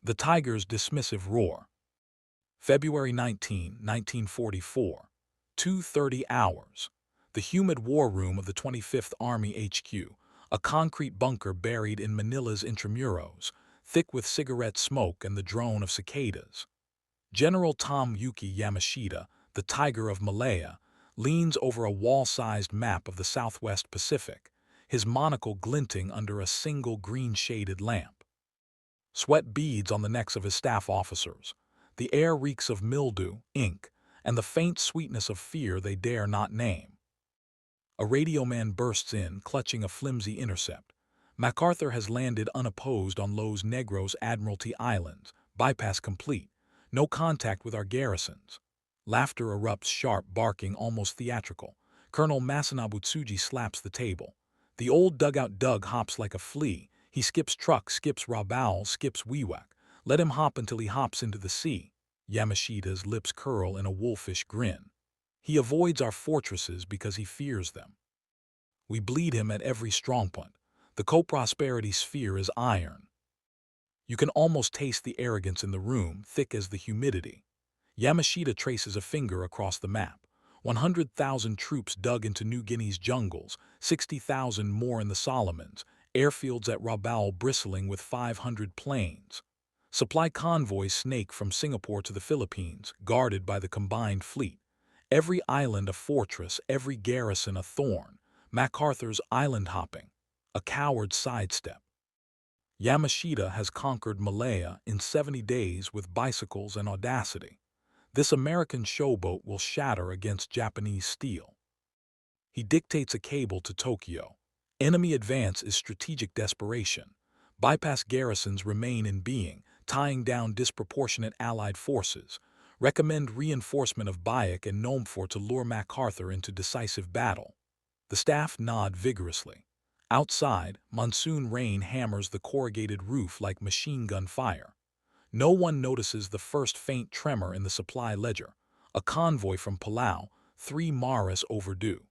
The tiger's dismissive roar. February 19, 1944. 2:30 hours. The humid war room of the 25th Army HQ, a concrete bunker buried in Manila's intramuros, thick with cigarette smoke and the drone of cicadas. General Tom Yuki Yamashita, the Tiger of Malaya, leans over a wall-sized map of the Southwest Pacific, his monocle glinting under a single green-shaded lamp. Sweat beads on the necks of his staff officers. The air reeks of mildew, ink, and the faint sweetness of fear they dare not name. A radio man bursts in, clutching a flimsy intercept. MacArthur has landed unopposed on Los Negros Admiralty Islands, bypass complete. No contact with our garrisons. Laughter erupts, sharp, barking, almost theatrical. Colonel Masanobu Tsuji slaps the table. The old dugout Doug hops like a flea. He skips truck, skips Rabaul, skips Wewak. Let him hop until he hops into the sea. Yamashita's lips curl in a wolfish grin. He avoids our fortresses because he fears them. We bleed him at every strongpoint. The co-prosperity sphere is iron. You can almost taste the arrogance in the room, thick as the humidity. Yamashita traces a finger across the map. 100,000 troops dug into New Guinea's jungles, 60,000 more in the Solomons, airfields at Rabaul bristling with 500 planes. Supply convoys snake from Singapore to the Philippines, guarded by the combined fleet. Every island a fortress, every garrison a thorn. MacArthur's island hopping, a coward's sidestep. Yamashita has conquered Malaya in 70 days with bicycles and audacity. This American showboat will shatter against Japanese steel. He dictates a cable to Tokyo. Enemy advance is strategic desperation. Bypass garrisons remain in being, tying down disproportionate Allied forces. Recommend reinforcement of Bayek and Nomfor to lure MacArthur into decisive battle. The staff nod vigorously. Outside, monsoon rain hammers the corrugated roof like machine gun fire. No one notices the first faint tremor in the supply ledger. A convoy from Palau, 3 Maris overdue.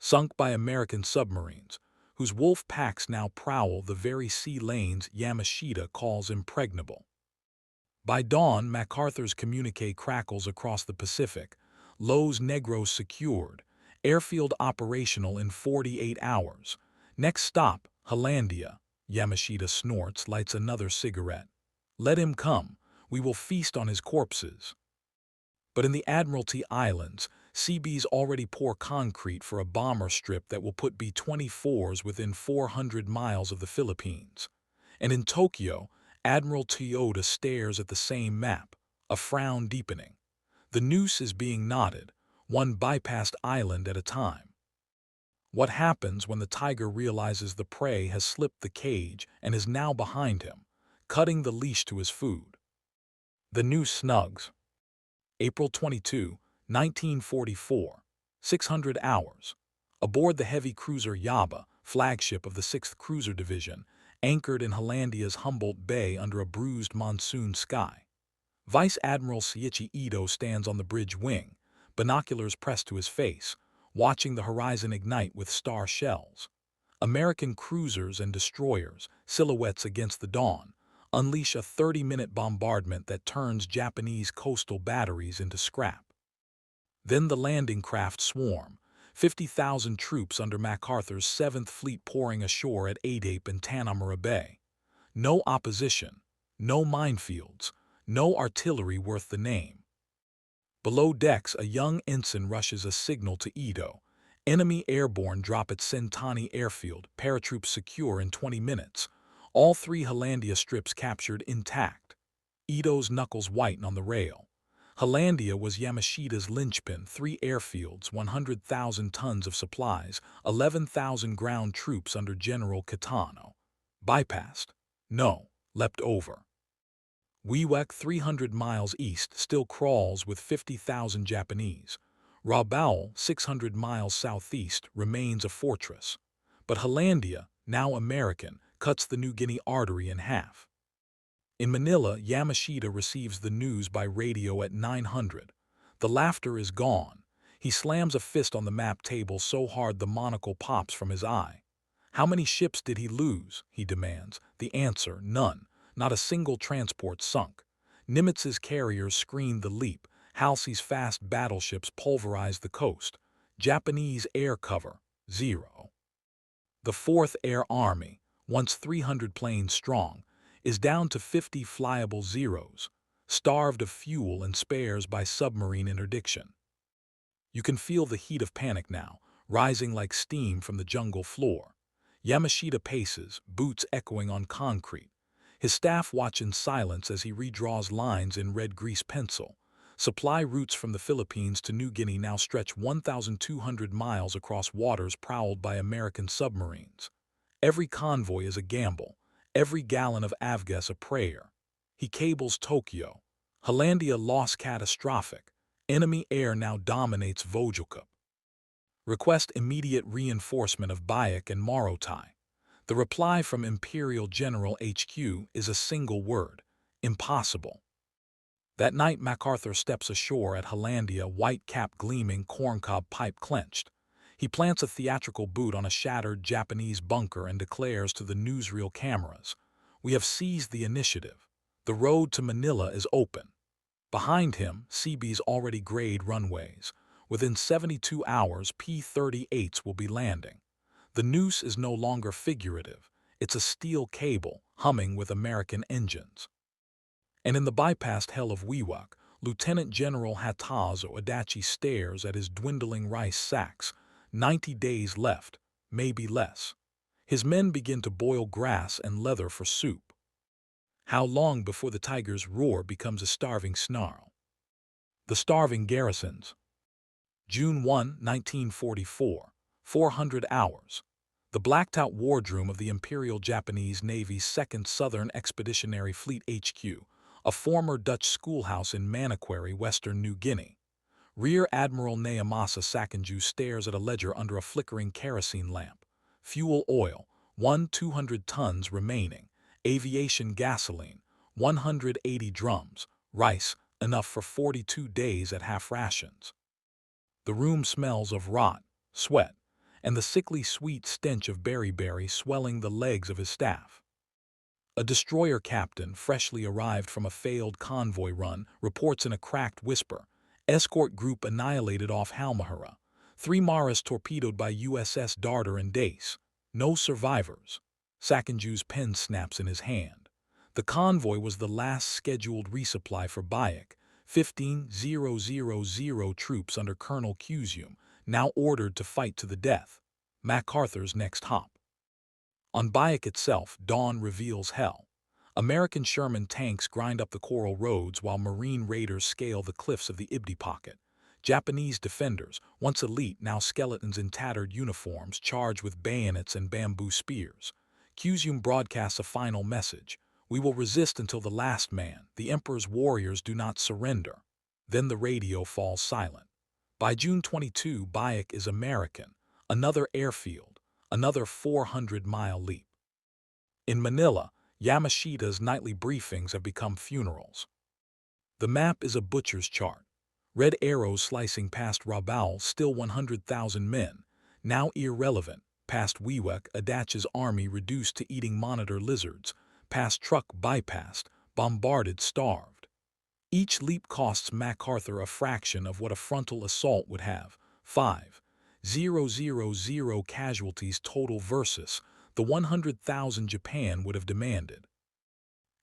Sunk by American submarines, whose wolf packs now prowl the very sea lanes Yamashita calls impregnable. By dawn, MacArthur's communique crackles across the Pacific. Los Negros secured. Airfield operational in 48 hours. Next stop, Hollandia. Yamashita snorts, lights another cigarette. Let him come. We will feast on his corpses. But in the Admiralty Islands, Seabees already pour concrete for a bomber strip that will put B-24s within 400 miles of the Philippines. And in Tokyo, Admiral Toyota stares at the same map, a frown deepening. The noose is being knotted, one bypassed island at a time. What happens when the tiger realizes the prey has slipped the cage and is now behind him, cutting the leash to his food? The noose snugs. April 22, 1944, 600 hours. Aboard the heavy cruiser Yaba, flagship of the 6th Cruiser Division, anchored in Hollandia's Humboldt Bay under a bruised monsoon sky. Vice Admiral Seiichi Ito stands on the bridge wing, binoculars pressed to his face, watching the horizon ignite with star shells. American cruisers and destroyers, silhouettes against the dawn, unleash a 30-minute bombardment that turns Japanese coastal batteries into scrap. Then the landing craft swarm, 50,000 troops under MacArthur's 7th Fleet pouring ashore at Adape and Tanamura Bay. No opposition, no minefields, no artillery worth the name. Below decks, a young ensign rushes a signal to Ito. Enemy airborne drop at Sentani Airfield, paratroops secure in 20 minutes. All 3 Hollandia strips captured intact. Ito's knuckles whiten on the rail. Hollandia was Yamashita's linchpin, 3 airfields, 100,000 tons of supplies, 11,000 ground troops under General Kitano. Bypassed? No, leapt over. Wewak, 300 miles east, still crawls with 50,000 Japanese. Rabaul, 600 miles southeast, remains a fortress. But Hollandia, now American, cuts the New Guinea artery in half. In Manila, Yamashita receives the news by radio at 900. The laughter is gone. He slams a fist on the map table so hard the monocle pops from his eye. How many ships did he lose? He demands. The answer, none. Not a single transport sunk. Nimitz's carriers screened the leap. Halsey's fast battleships pulverized the coast. Japanese air cover, zero. The Fourth Air Army, once 300 planes strong, is down to 50 flyable Zeros, starved of fuel and spares by submarine interdiction. You can feel the heat of panic now, rising like steam from the jungle floor. Yamashita paces, boots echoing on concrete. His staff watch in silence as he redraws lines in red grease pencil. Supply routes from the Philippines to New Guinea now stretch 1,200 miles across waters prowled by American submarines. Every convoy is a gamble, every gallon of avgas a prayer. He cables Tokyo. Hollandia loss catastrophic. Enemy air now dominates Vogelkup. Request immediate reinforcement of Bayek and Morotai. The reply from Imperial General HQ is a single word: impossible. That night MacArthur steps ashore at Hollandia, white cap gleaming, corncob pipe clenched. He plants a theatrical boot on a shattered Japanese bunker and declares to the newsreel cameras, "We have seized the initiative. The road to Manila is open." Behind him, Seabees already grade runways. Within 72 hours, P-38s will be landing. The noose is no longer figurative. It's a steel cable, humming with American engines. And in the bypassed hell of Wewak, Lieutenant General Hatazo Adachi stares at his dwindling rice sacks. 90 days left, maybe less. His men begin to boil grass and leather for soup. How long before the tiger's roar becomes a starving snarl? The starving garrisons. June 1, 1944. 400 hours. The blacked-out wardroom of the Imperial Japanese Navy's 2nd Southern Expeditionary Fleet HQ, a former Dutch schoolhouse in Manokwari, Western New Guinea. Rear Admiral Nayamasa Sakanju stares at a ledger under a flickering kerosene lamp. Fuel oil, 200 tons remaining. Aviation gasoline, 180 drums. Rice, enough for 42 days at half rations. The room smells of rot, sweat, and the sickly sweet stench of berry swelling the legs of his staff. A destroyer captain, freshly arrived from a failed convoy run, reports in a cracked whisper, "Escort group annihilated off Halmahera. 3 Maras torpedoed by USS Darter and Dace. No survivors." Sakanju's pen snaps in his hand. The convoy was the last scheduled resupply for Bayek. 15,000 troops under Colonel Cusum, now ordered to fight to the death. MacArthur's next hop. On Bayek itself, dawn reveals hell. American Sherman tanks grind up the coral roads while Marine raiders scale the cliffs of the Ibdi Pocket. Japanese defenders, once elite, now skeletons in tattered uniforms, charge with bayonets and bamboo spears. Cusum broadcasts a final message: "We will resist until the last man. The Emperor's warriors do not surrender." Then the radio falls silent. By June 22, Bayek is American. Another airfield, another 400-mile leap. In Manila, Yamashita's nightly briefings have become funerals. The map is a butcher's chart. Red arrows slicing past Rabaul, still 100,000 men. Now irrelevant, past Wewak, Adachi's army reduced to eating monitor lizards. Past Truk bypassed, bombarded, starved. Each leap costs MacArthur a fraction of what a frontal assault would have. 5,000 casualties total versus the 100,000 Japan would have demanded.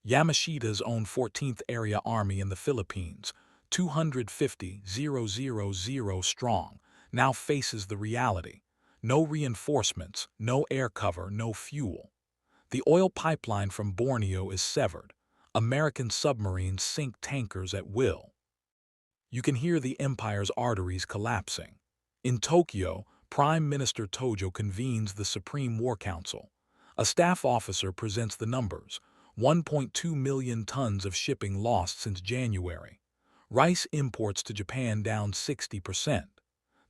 Yamashita's own 14th Area Army in the Philippines, 250,000 strong, now faces the reality: no reinforcements, no air cover, no fuel. The oil pipeline from Borneo is severed. American submarines sink tankers at will. You can hear the empire's arteries collapsing. In Tokyo, Prime Minister Tojo convenes the Supreme War Council. A staff officer presents the numbers: 1.2 million tons of shipping lost since January. Rice imports to Japan down 60%.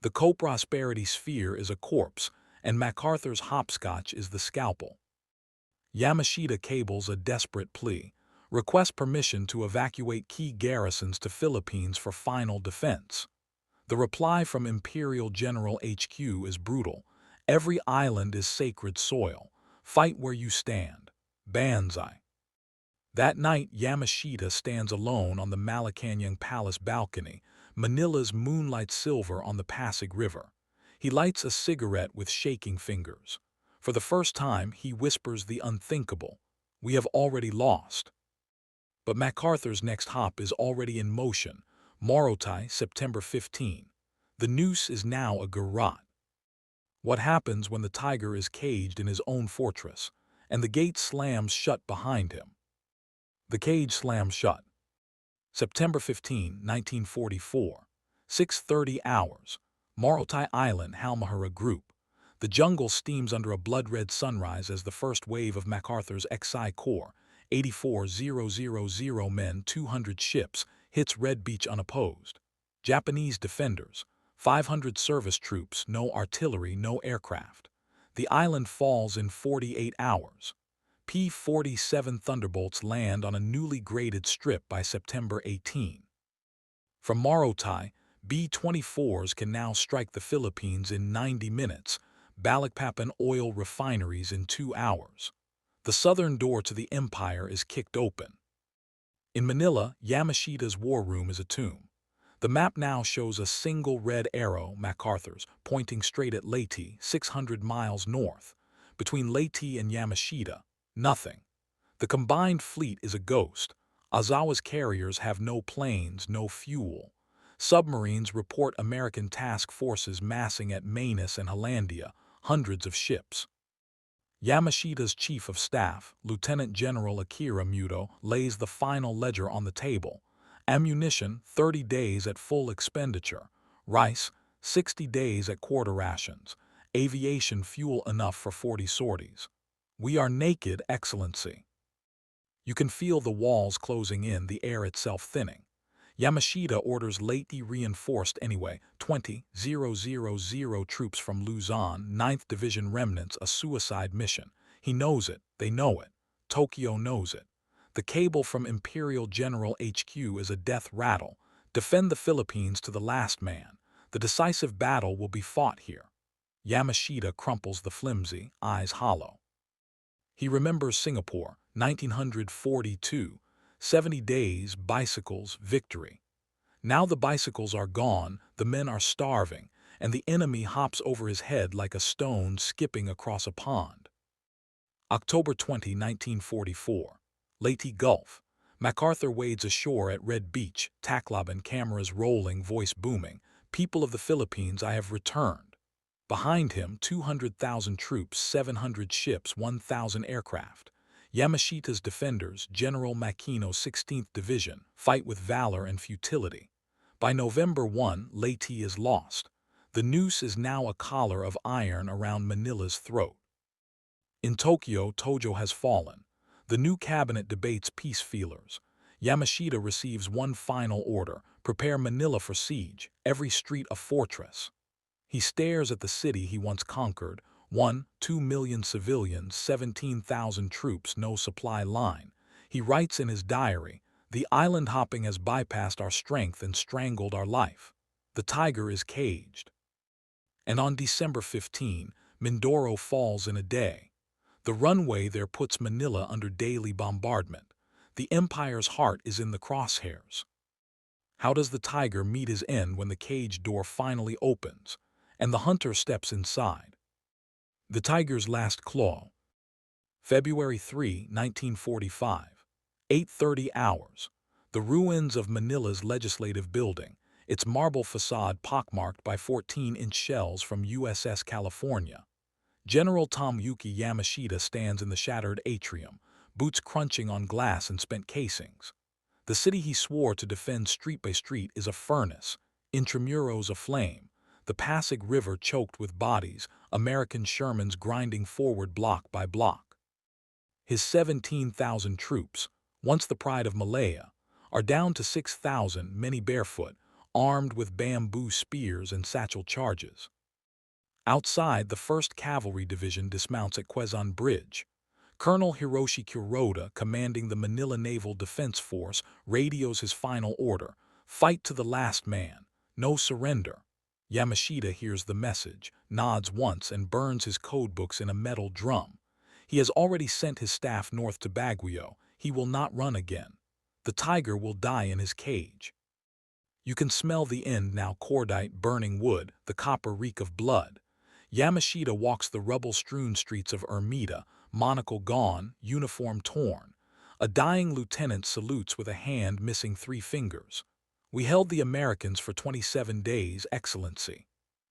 The co-prosperity sphere is a corpse, and MacArthur's hopscotch is the scalpel. Yamashita cables a desperate plea: request permission to evacuate key garrisons to Philippines for final defense. The reply from Imperial General HQ is brutal: every island is sacred soil. Fight where you stand. Banzai. That night, Yamashita stands alone on the Malacañang Palace balcony, Manila's moonlight silver on the Pasig River. He lights a cigarette with shaking fingers. For the first time, he whispers the unthinkable. We have already lost. But MacArthur's next hop is already in motion. Morotai, September 15. The noose is now a garrote. What happens when the tiger is caged in his own fortress, and the gate slams shut behind him? The cage slams shut. September 15, 1944. 6:30 hours. Morotai Island, Halmahera Group. The jungle steams under a blood-red sunrise as the first wave of MacArthur's XI Corps, 84,000 men, 200 ships, hits Red Beach unopposed. Japanese defenders, 500 service troops, no artillery, no aircraft. The island falls in 48 hours. P-47 Thunderbolts land on a newly graded strip by September 18. From Morotai, B-24s can now strike the Philippines in 90 minutes, Balikpapan oil refineries in 2 hours. The southern door to the empire is kicked open. In Manila, Yamashita's war room is a tomb. The map now shows a single red arrow, MacArthur's, pointing straight at Leyte, 600 miles north. Between Leyte and Yamashita, nothing. The combined fleet is a ghost. Azawa's carriers have no planes, no fuel. Submarines report American task forces massing at Manus and Hollandia, hundreds of ships. Yamashita's chief of staff, Lieutenant General Akira Muto, lays the final ledger on the table. Ammunition, 30 days at full expenditure. Rice, 60 days at quarter rations. Aviation fuel enough for 40 sorties. We are naked, Excellency. You can feel the walls closing in, the air itself thinning. Yamashita orders Leyte reinforced anyway, 20,000 troops from Luzon, 9th Division remnants, a suicide mission. He knows it, they know it. Tokyo knows it. The cable from Imperial General HQ is a death rattle. Defend the Philippines to the last man. The decisive battle will be fought here. Yamashita crumples the flimsy, eyes hollow. He remembers Singapore, 1942, 70 days, bicycles, victory. Now the bicycles are gone, the men are starving, and the enemy hops over his head like a stone skipping across a pond. October 20, 1944. Leyte Gulf. MacArthur wades ashore at Red Beach, Tacloban, cameras rolling, voice booming. People of the Philippines, I have returned. Behind him, 200,000 troops, 700 ships, 1,000 aircraft. Yamashita's defenders, General Makino's 16th Division, fight with valor and futility. By November 1, Leyte is lost. The noose is now a collar of iron around Manila's throat. In Tokyo, Tojo has fallen. The new cabinet debates peace feelers. Yamashita receives one final order: prepare Manila for siege, every street a fortress. He stares at the city he once conquered. 2 million civilians, 17,000 troops, no supply line. He writes in his diary, the island hopping has bypassed our strength and strangled our life. The tiger is caged. And on December 15, Mindoro falls in a day. The runway there puts Manila under daily bombardment. The empire's heart is in the crosshairs. How does the tiger meet his end when the cage door finally opens and the hunter steps inside? The tiger's last claw. February 3, 1945. 8:30 hours. The ruins of Manila's legislative building, its marble facade pockmarked by 14-inch shells from USS California. General Tomoyuki Yamashita stands in the shattered atrium, boots crunching on glass and spent casings. The city he swore to defend street by street is a furnace, intramuros aflame, the Pasig River choked with bodies, American Shermans grinding forward block by block. His 17,000 troops, once the pride of Malaya, are down to 6,000, many barefoot, armed with bamboo spears and satchel charges. Outside, the 1st Cavalry Division dismounts at Quezon Bridge. Colonel Hiroshi Kuroda, commanding the Manila Naval Defense Force, radios his final order: fight to the last man, no surrender. Yamashita hears the message, nods once, and burns his codebooks in a metal drum. He has already sent his staff north to Baguio. He will not run again. The tiger will die in his cage. You can smell the end now, cordite, burning wood, the copper reek of blood. Yamashita walks the rubble-strewn streets of Ermita, monocle gone, uniform torn. A dying lieutenant salutes with a hand missing 3 fingers. We held the Americans for 27 days, Excellency.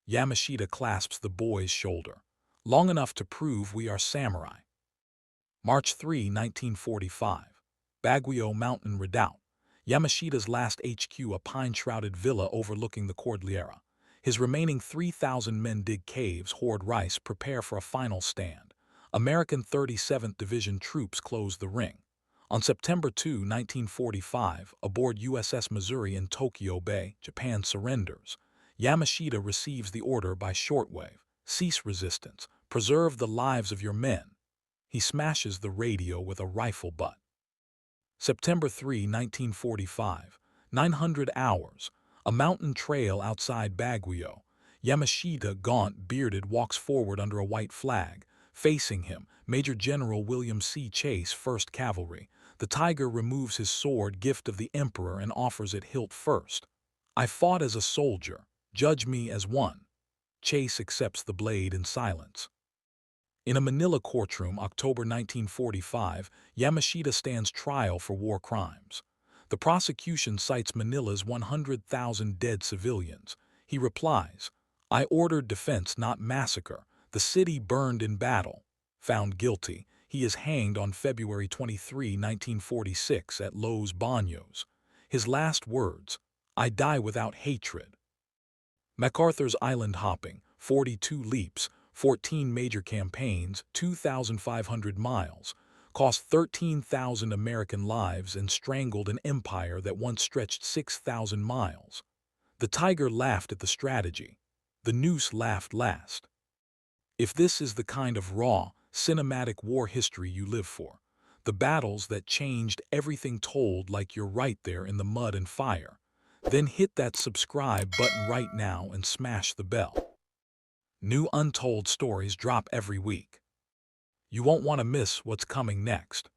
Yamashita clasps the boy's shoulder. Long enough to prove we are samurai. March 3, 1945. Baguio Mountain Redoubt. Yamashita's last HQ, a pine-shrouded villa overlooking the Cordillera. His remaining 3,000 men dig caves, hoard rice, prepare for a final stand. American 37th Division troops close the ring. On September 2, 1945, aboard USS Missouri in Tokyo Bay, Japan surrenders. Yamashita receives the order by shortwave: cease resistance, preserve the lives of your men. He smashes the radio with a rifle butt. September 3, 1945, 900 hours, a mountain trail outside Baguio. Yamashita, gaunt, bearded, walks forward under a white flag. Facing him, Major General William C. Chase, 1st Cavalry. The tiger removes his sword, gift of the Emperor, and offers it hilt first. I fought as a soldier. Judge me as one. Chase accepts the blade in silence. In a Manila courtroom, October 1945, Yamashita stands trial for war crimes. The prosecution cites Manila's 100,000 dead civilians. He replies, "I ordered defense, not massacre. The city burned in battle." Found guilty, he is hanged on February 23, 1946 at Los Baños. His last words, "I die without hatred." MacArthur's island hopping, 42 leaps, 14 major campaigns, 2,500 miles, cost 13,000 American lives and strangled an empire that once stretched 6,000 miles. The tiger laughed at the strategy. The noose laughed last. If this is the kind of raw, cinematic war history you live for, the battles that changed everything told like you're right there in the mud and fire, then hit that subscribe button right now and smash the bell. New untold stories drop every week. You won't want to miss what's coming next.